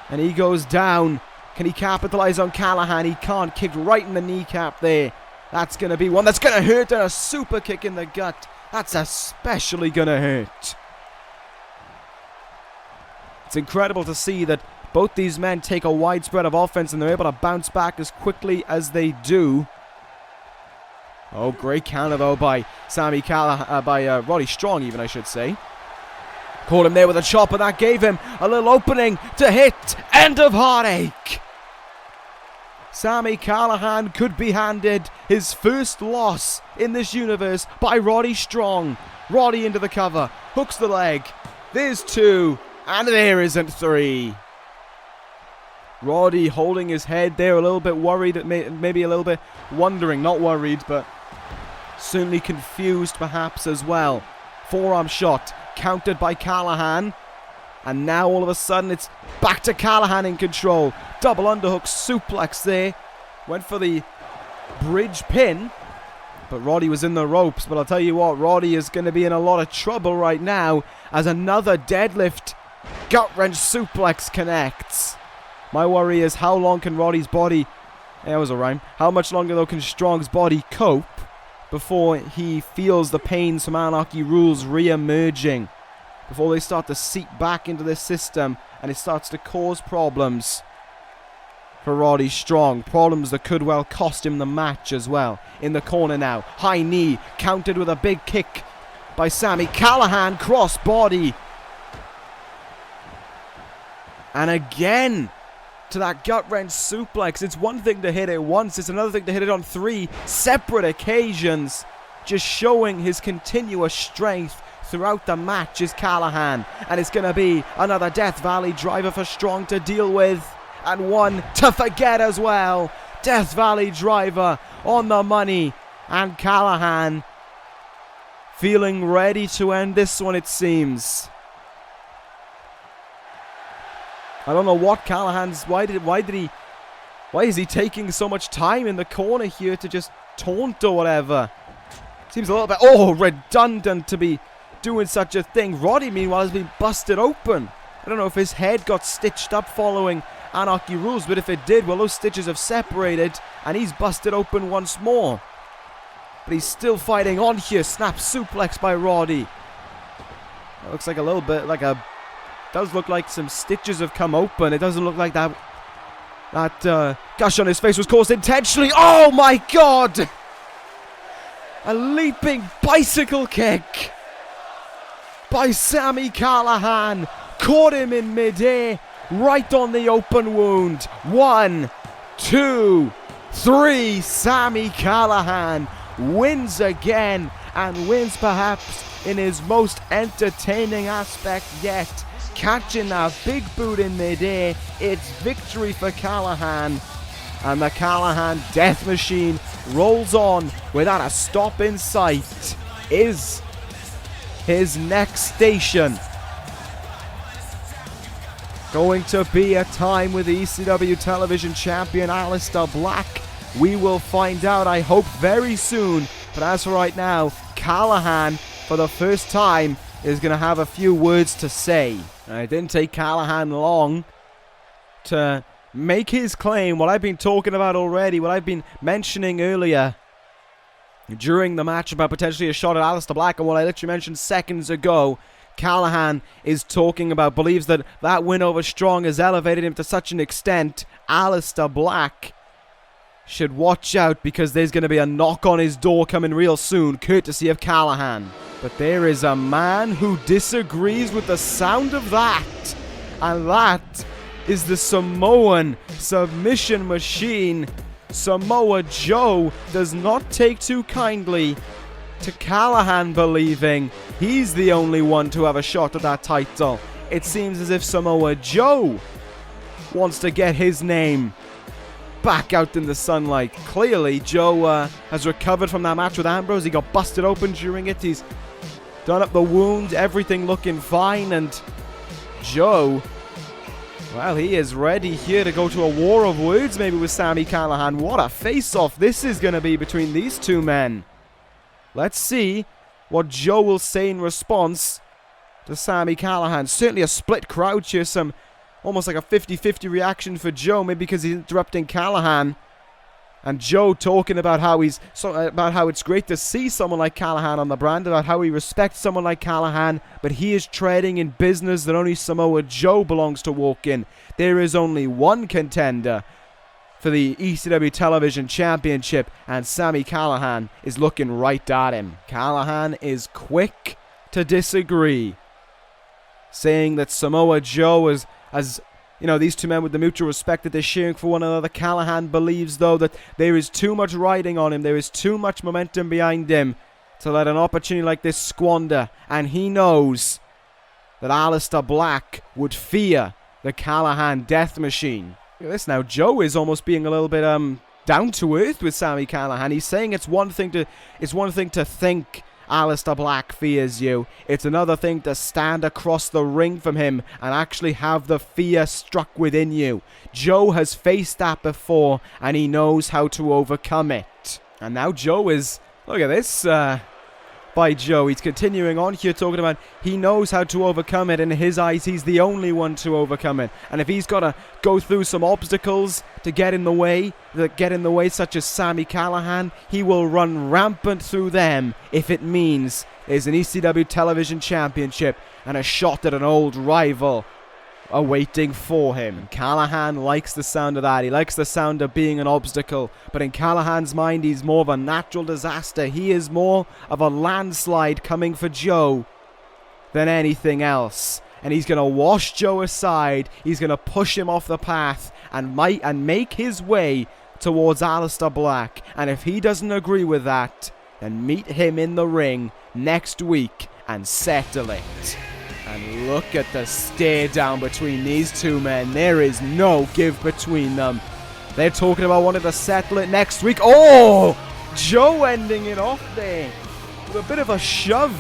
And he goes down. Can he capitalize on Callihan? He can't. Kicked right in the kneecap there. That's going to be one that's going to hurt, and a super kick in the gut. That's especially going to hurt. It's incredible to see that both these men take a wide spread of offense and they're able to bounce back as quickly as they do. Oh, great counter though by Roddy Strong, even I should say. Caught him there with a chop, and that gave him a little opening to hit End of Heartache. Sami Callihan could be handed his first loss in this universe by Roddy Strong. Roddy into the cover, hooks the leg. There's two, and there isn't three. Roddy holding his head there, a little bit worried, maybe a little bit wondering, not worried, but certainly confused perhaps as well. Forearm shot, countered by Callihan. And now all of a sudden it's back to Callihan in control. Double underhook suplex there. Went for the bridge pin. But Roddy was in the ropes. But I'll tell you what, Roddy is going to be in a lot of trouble right now as another deadlift gut-wrench suplex connects. My worry is how long can Roddy's body... That was a rhyme. How much longer though can Strong's body cope before he feels the pains from Anarchy Rules re-emerging? Before they start to seep back into this system and it starts to cause problems for Roddy Strong. Problems that could well cost him the match as well. In the corner now. High knee. Countered with a big kick by Sami. Callihan cross body. And again to that gut-wrench suplex. It's one thing to hit it once. It's another thing to hit it on 3 separate occasions. Just showing his continuous strength throughout the match is Callihan. And it's going to be another Death Valley driver for Strong to deal with. And one to forget as well. Death Valley driver on the money. And Callihan feeling ready to end this one, it seems. I don't know what Callahan's... Why is he taking so much time in the corner here to just taunt or whatever? Seems a little bit... redundant to be doing such a thing. Roddy, meanwhile, has been busted open. I don't know if his head got stitched up following Anarchy Rules, but if it did, well, those stitches have separated, and he's busted open once more. But he's still fighting on here. Snap suplex by Roddy. That looks like a little bit like a... Does look like some stitches have come open. It doesn't look like that gush on his face was caused intentionally. Oh my god! A leaping bicycle kick by Sami Callihan. Caught him in midair, right on the open wound. 1, 2, 3. Sami Callihan wins again, and wins perhaps in his most entertaining aspect yet. Catching that big boot in midair. It's victory for Callihan. And the Callihan Death Machine rolls on without a stop in sight. Is his next station going to be a time with the ECW television champion Aleister Black? We will find out, I hope, very soon. But as for right now, Callihan, for the first time, is going to have a few words to say. And it didn't take Callihan long to make his claim. What I've been talking about already, what I've been mentioning earlier during the match about potentially a shot at Aleister Black, and what I literally mentioned seconds ago, Callihan is talking about, believes that that win over Strong has elevated him to such an extent, Aleister Black should watch out, because there's going to be a knock on his door coming real soon, courtesy of Callihan. But there is a man who disagrees with the sound of that, and that is the Samoan submission machine. Samoa Joe does not take too kindly to Callihan believing he's the only one to have a shot at that title. It seems as if Samoa Joe wants to get his name back out in the sunlight. Clearly, Joe has recovered from that match with Ambrose. He got busted open during it. He's done up the wound, everything looking fine, and Joe, well, he is ready here to go to a war of words maybe with Sami Callihan. What a face-off this is going to be between these two men. Let's see what Joe will say in response to Sami Callihan. Certainly a split crowd here, some almost like a 50-50 reaction for Joe, maybe because he's interrupting Callihan. And Joe talking about how it's great to see someone like Callihan on the brand, about how he respects someone like Callihan, but he is treading in business that only Samoa Joe belongs to walk in. There is only one contender for the ECW Television Championship, and Sami Callihan is looking right at him. Callihan is quick to disagree, saying that Samoa Joe is, as you know, these two men with the mutual respect that they're sharing for one another. Callihan believes, though, that there is too much riding on him. There is too much momentum behind him to let an opportunity like this squander. And he knows that Aleister Black would fear the Callihan Death Machine. Look at this now. Joe is almost being a little bit down to earth with Sami Callihan. He's saying it's one thing to think Aleister Black fears you. It's another thing to stand across the ring from him and actually have the fear struck within you. Joe has faced that before, and he knows how to overcome it. And now Joe is... Look at this, by Joe. He's continuing on here talking about he knows how to overcome it. In his eyes, he's the only one to overcome it. And if he's got to go through some obstacles to get in the way, such as Sami Callihan, he will run rampant through them if it means there's an ECW television championship and a shot at an old rival awaiting for him. Callihan likes the sound of that. He likes the sound of being an obstacle. But in Callahan's mind, he's more of a natural disaster. He is more of a landslide coming for Joe than anything else. And he's going to wash Joe aside. He's going to push him off the path and make his way towards Aleister Black. And if he doesn't agree with that, then meet him in the ring next week and settle it. And look at the stare down between these two men. There is no give between them. They're talking about wanting to settle it next week. Oh! Joe ending it off there with a bit of a shove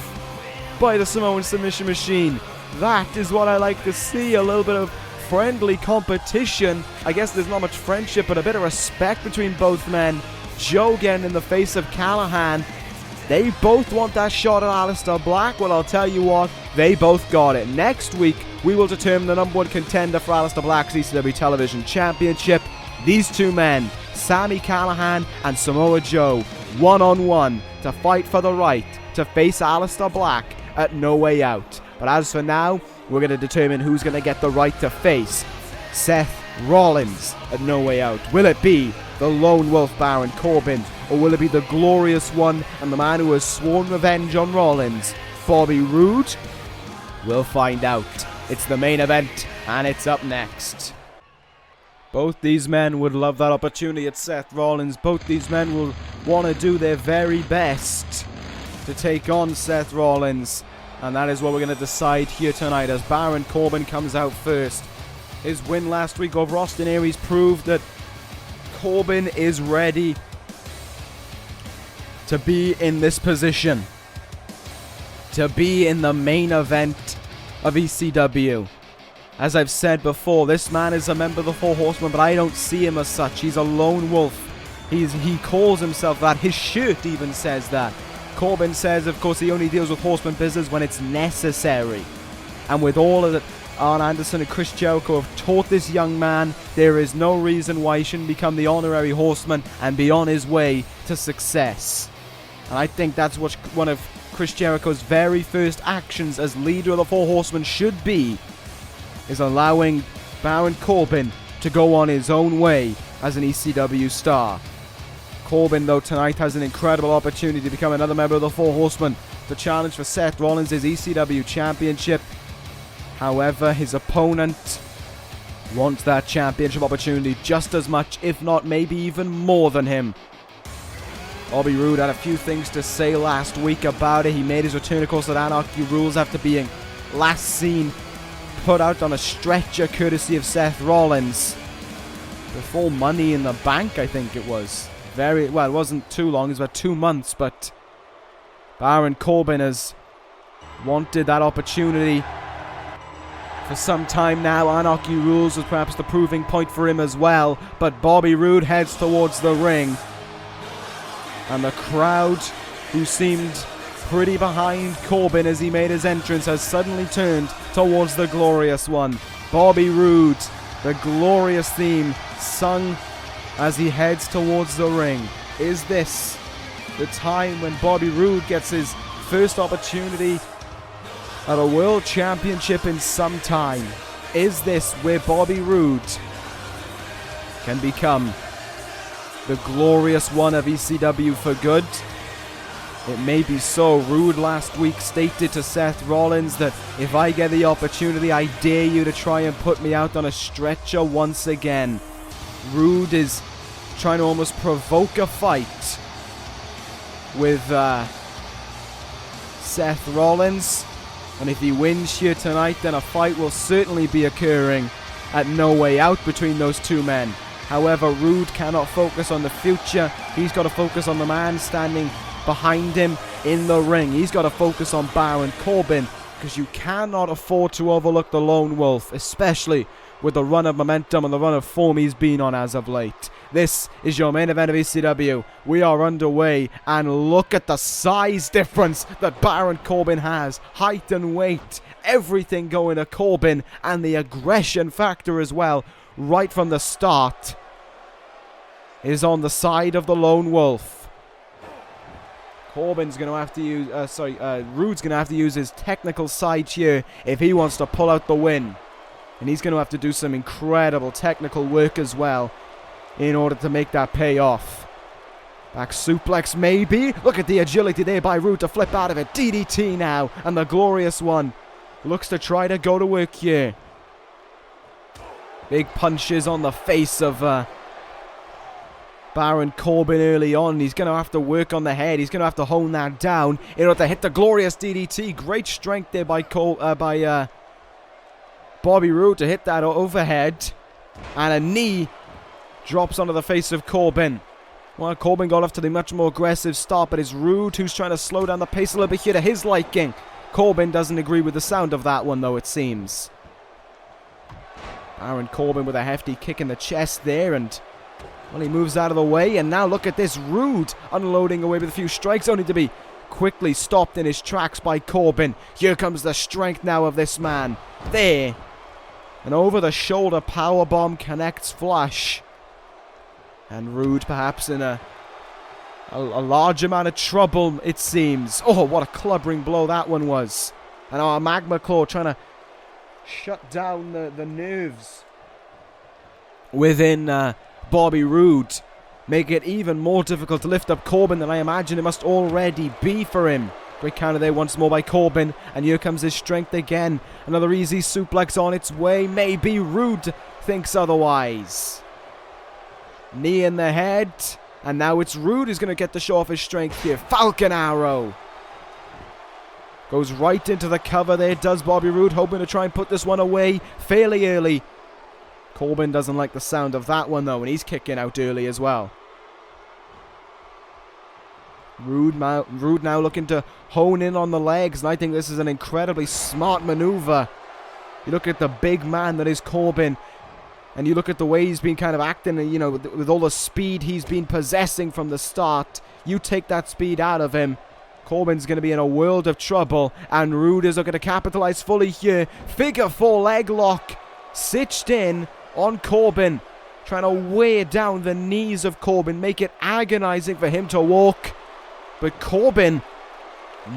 by the Samoan submission machine. That is what I like to see. A little bit of friendly competition. I guess there's not much friendship, but a bit of respect between both men. Joe getting in the face of Callihan. They both want that shot at Aleister Black. Well, I'll tell you what, they both got it. Next week, we will determine the number one contender for Aleister Black's ECW Television Championship. These two men, Sami Callihan and Samoa Joe, one-on-one to fight for the right to face Aleister Black at No Way Out. But as for now, we're going to determine who's going to get the right to face Seth Rollins at No Way Out. Will it be the Lone Wolf Baron Corbin, or will it be the Glorious One and the man who has sworn revenge on Rollins, Bobby Roode? We'll find out. It's the main event, and it's up next. Both these men would love that opportunity at Seth Rollins. Both these men will want to do their very best to take on Seth Rollins. And that is what we're going to decide here tonight as Baron Corbin comes out first. His win last week over Austin Aries proved that Corbin is ready to be in this position, to be in the main event of ECW. As I've said before, this man is a member of the Four Horsemen, but I don't see him as such. He's a lone wolf. He calls himself that. His shirt even says that. Corbin says, of course, he only deals with Horseman business when it's necessary. And with all of it, Arn Anderson and Chris Jericho have taught this young man there is no reason why he shouldn't become the honorary Horseman and be on his way to success. And I think that's what one of Chris Jericho's very first actions as leader of the Four Horsemen should be, is allowing Baron Corbin to go on his own way as an ECW star. Corbin, though, tonight has an incredible opportunity to become another member of the Four Horsemen. The challenge for Seth Rollins is ECW Championship. However, his opponent wants that championship opportunity just as much, if not maybe even more than him. Bobby Roode had a few things to say last week about it. He made his return, of course, at Anarchy Rules after being last seen put out on a stretcher courtesy of Seth Rollins before Money in the Bank, I think it was. It wasn't too long, it was about 2 months, but Baron Corbin has wanted that opportunity for some time now. Anarchy Rules was perhaps the proving point for him as well, but Bobby Roode heads towards the ring, and the crowd, who seemed pretty behind Corbin as he made his entrance, has suddenly turned towards the Glorious One. Bobby Roode, the glorious theme sung as he heads towards the ring. Is this the time when Bobby Roode gets his first opportunity at a world championship in some time? Is this where Bobby Roode can become the Glorious One of ECW for good? It may be so. Roode last week stated to Seth Rollins that if I get the opportunity, I dare you to try and put me out on a stretcher once again. Roode is trying to almost provoke a fight with Seth Rollins. And if he wins here tonight, then a fight will certainly be occurring at No Way Out between those two men. However, Roode cannot focus on the future. He's got to focus on the man standing behind him. in the ring. He's got to focus on Baron Corbin, because you cannot afford to overlook the Lone Wolf, especially with the run of momentum and the run of form he's been on as of late. This is your main event of ECW. We are underway, and look at the size difference that Baron Corbin has. Height and weight, everything going to Corbin, and the aggression factor as well, right from the start, is on the side of the Lone Wolf. Corbin's going to have to use, Roode's going to have to use his technical side here if he wants to pull out the win. And he's going to have to do some incredible technical work as well in order to make that pay off. Back suplex maybe. Look at the agility there by Roode to flip out of it. DDT now, and the Glorious One looks to try to go to work here. Big punches on the face of Baron Corbin early on. He's going to have to work on the head. He's going to have to hone that down in order to hit the glorious DDT. Great strength there by Bobby Roode to hit that overhead. And a knee drops onto the face of Corbin. Well, Corbin got off to the much more aggressive start, but it's Roode who's trying to slow down the pace a little bit here to his liking. Corbin doesn't agree with the sound of that one, though, it seems. Baron Corbin with a hefty kick in the chest there, and well, he moves out of the way, and now look at this. Roode unloading away with a few strikes, only to be quickly stopped in his tracks by Corbin. Here comes the strength now of this man. There. An over-the-shoulder powerbomb connects flush. And Roode perhaps in a large amount of trouble, it seems. Oh, what a clubbering blow that one was. And our Magma Claw trying to shut down the nerves within Bobby Roode. Make it even more difficult to lift up Corbin than I imagine it must already be for him. Great counter there once more by Corbin. And here comes his strength again. Another easy suplex on its way. Maybe Roode thinks otherwise. Knee in the head. And now it's Roode who's going to get to show off his strength here. Falcon Arrow. Goes right into the cover there. Does Bobby Roode, hoping to try and put this one away fairly early. Corbin doesn't like the sound of that one though, and he's kicking out early as well. Roode now looking to hone in on the legs, and I think this is an incredibly smart maneuver. You look at the big man that is Corbin, and you look at the way he's been kind of acting, you know, with all the speed he's been possessing from the start. You take that speed out of him, Corbin's going to be in a world of trouble, and Roode is looking to capitalize fully here. Figure 4 leg lock, stitched in on Corbin, trying to wear down the knees of Corbin, make it agonizing for him to walk. But Corbin,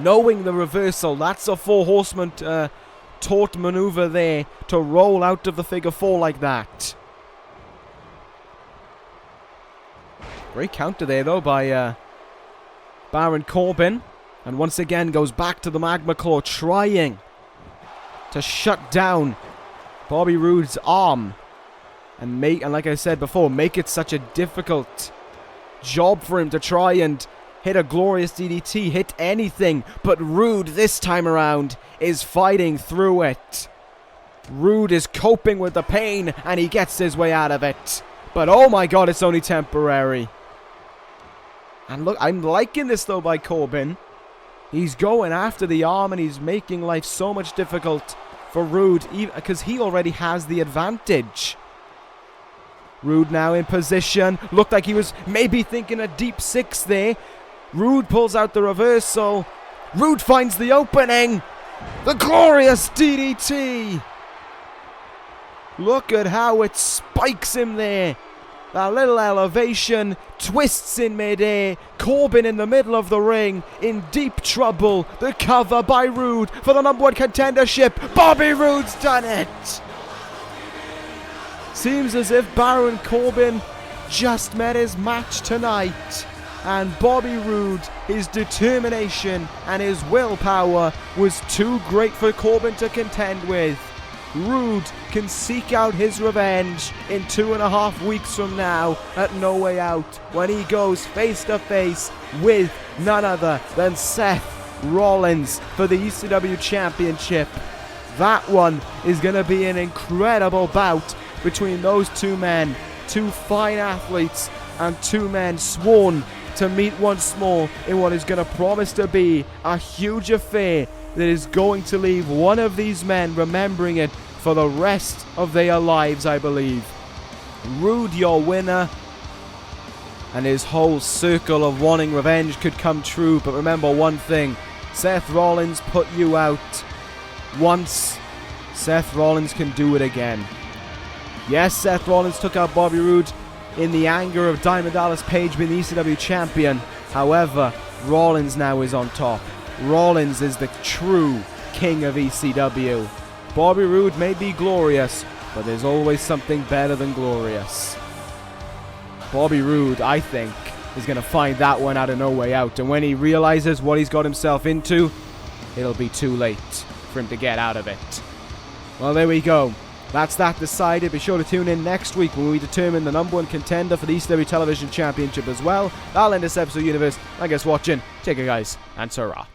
knowing the reversal, that's a 4 Horsemen taught maneuver there to roll out of the figure 4 like that. Great counter there though by Baron Corbin. And once again goes back to the Magma Claw, trying to shut down Bobby Roode's arm. And like I said before, make it such a difficult job for him to try and hit a glorious DDT, hit anything. But Roode this time around is fighting through it. Roode is coping with the pain, and he gets his way out of it. But oh my god, it's only temporary. And look, I'm liking this though by Corbin. He's going after the arm, and he's making life so much difficult for Roode, because he already has the advantage. Roode now in position. Looked like he was maybe thinking a deep 6 there. Roode pulls out the reversal. Roode finds the opening. The glorious DDT. Look at how it spikes him there. That little elevation, twists in midair. Corbin in the middle of the ring, in deep trouble. The cover by Roode for the #1 contendership. Bobby Roode's done it. Seems as if Baron Corbin just met his match tonight. And Bobby Roode, his determination and his willpower was too great for Corbin to contend with. Roode can seek out his revenge in 2.5 weeks from now at No Way Out, when he goes face to face with none other than Seth Rollins for the ECW Championship. That one is going to be an incredible bout between those two men, two fine athletes and two men sworn to meet once more in what is going to promise to be a huge affair that is going to leave one of these men remembering it for the rest of their lives, I believe. Roode, your winner, and his whole circle of wanting revenge could come true, but remember one thing, Seth Rollins put you out once, Seth Rollins can do it again. Yes, Seth Rollins took out Bobby Roode in the anger of Diamond Dallas Page being the ECW champion. However, Rollins now is on top. Rollins is the true king of ECW. Bobby Roode may be glorious, but there's always something better than glorious. Bobby Roode, I think, is going to find that one out of no way out. And when he realizes what he's got himself into, it'll be too late for him to get out of it. Well, there we go. That's that decided. Be sure to tune in next week when we determine the #1 contender for the ECW Television Championship as well. That'll end this episode, Universe. Thank you guys for watching. Take care, guys, and ta-ra.